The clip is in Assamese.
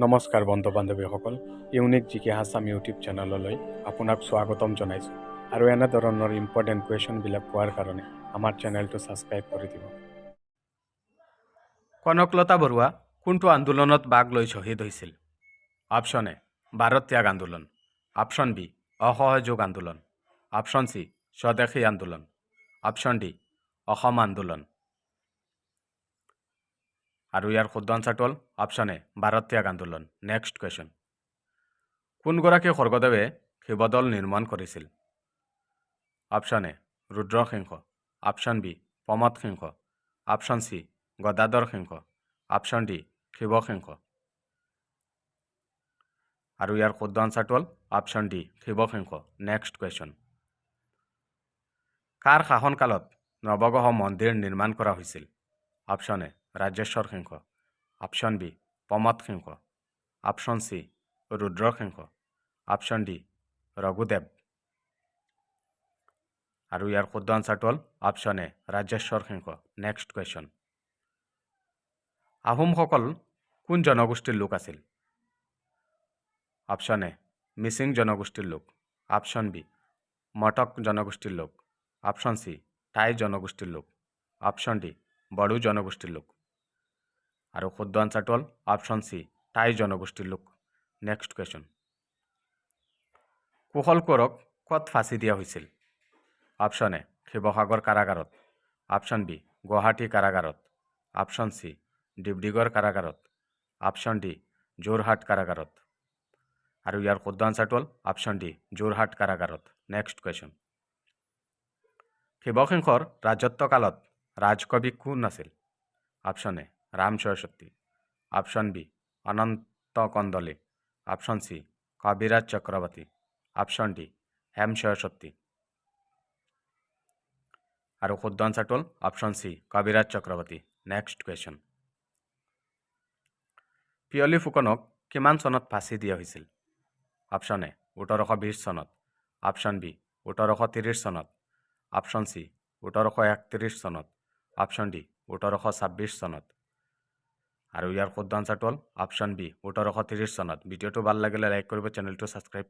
নমস্কাৰ বন্ধু বান্ধৱীসকল, ইউনিক জিকে হাছাম ইউটিউব চেনেললৈ আপোনাক স্বাগতম জনাইছোঁ আৰু এনেধৰণৰ ইম্পৰ্টেণ্ট কুৱেশ্যনবিলাক পোৱাৰ কাৰণে আমাৰ চেনেলটো ছাবস্ক্ৰাইব কৰি দিব। কনকলতা বৰুৱা কোনটো আন্দোলনত ভাগ লৈ শ্বহীদ হৈছিল? অপশ্যন এ ভাৰত ত্যাগ আন্দোলন, অপশ্যন বি অসহযোগ আন্দোলন, অপশ্যন চি স্বদেশী আন্দোলন, অপশ্যন ডি অসম আন্দোলন। আৰু ইয়াৰ শুদ্ধ আনচাৰটো হ'ল অপশ্যন এ ভাৰত ত্যাগ আন্দোলন। নেক্সট কুৱেশ্যন, কোনগৰাকী স্বৰ্গদেৱে শিৱদৌল নিৰ্মাণ কৰিছিল? Option A Rudra Singha, option B Pramatta Singha, option C Gadadhar Singha, option D Shiva Singha. আৰু ইয়াৰ শুদ্ধ আনচাৰটো হ'ল option D Shiva Singha. Next question, কাৰ শাসনকালত নৱগ্ৰহ মন্দিৰ নিৰ্মাণ কৰা হৈছিল? Option A Rajeswar Singha, option B Pramatta Singha, option C Rudra Singha, option D Raghudev. আৰু ইয়াৰ শুদ্ধ আনচাৰটো হ'ল option A Rajeswar Singha. Next question, আহোমসকল কোন জনগোষ্ঠীৰ লোক আছিল? অপশ্যন এ মিচিং জনগোষ্ঠীৰ লোক, অপশ্যন বি মটক জনগোষ্ঠীৰ লোক, অপশ্যন চি টাই জনগোষ্ঠীৰ লোক, অপশ্যন ডি বড়ো জনগোষ্ঠীৰ লোক। আৰু শুদ্ধ আনচাৰটো হ'ল অপশ্যন চি টাই জনগোষ্ঠীৰ লোক। নেক্সট কুৱেশ্যন, কুশল কোঁৱৰক ক'ত ফাঁচি দিয়া হৈছিল? অপশ্যন এ শিৱসাগৰ কাৰাগাৰত, অপশ্যন বি গুৱাহাটী কাৰাগাৰত, অপশ্যন চি ডিব্ৰুগড় কাৰাগাৰত, অপশ্যন ডি যোৰহাট কাৰাগাৰত। আৰু ইয়াৰ শুদ্ধ আনচাৰটো হ'ল অপশ্যন ডি যোৰহাট কাৰাগাৰত। নেক্সট কুৱেশ্যন, শিৱসিংহৰ ৰাজত্বকালত ৰাজকবি কোন আছিল? Option A Ram Saraswati, option B Ananta Kandali, option C Kaviraj Chakravarti, option D Hem Saraswati. আৰু শুদ্ধ আনচাৰটো হ'ল option C Kaviraj Chakravarti. Next question, Piyoli ফুকনক কিমান চনত ফাঁচি দিয়া হৈছিল? অপশ্যন এ 1820 চনত, অপশ্যন বি 1830 চনত, অপশ্যন চি 1831 চনত, অপশ্যন ডি 1826 চনত। আৰু ইয়াৰ শুদ্ধ আনচাৰটো হ'ল অপশ্যন বি 1830 চনত। ভিডিঅ'টো ভাল লাগিলে লাইক কৰিব, চেনেলটো ছাবস্ক্ৰাইব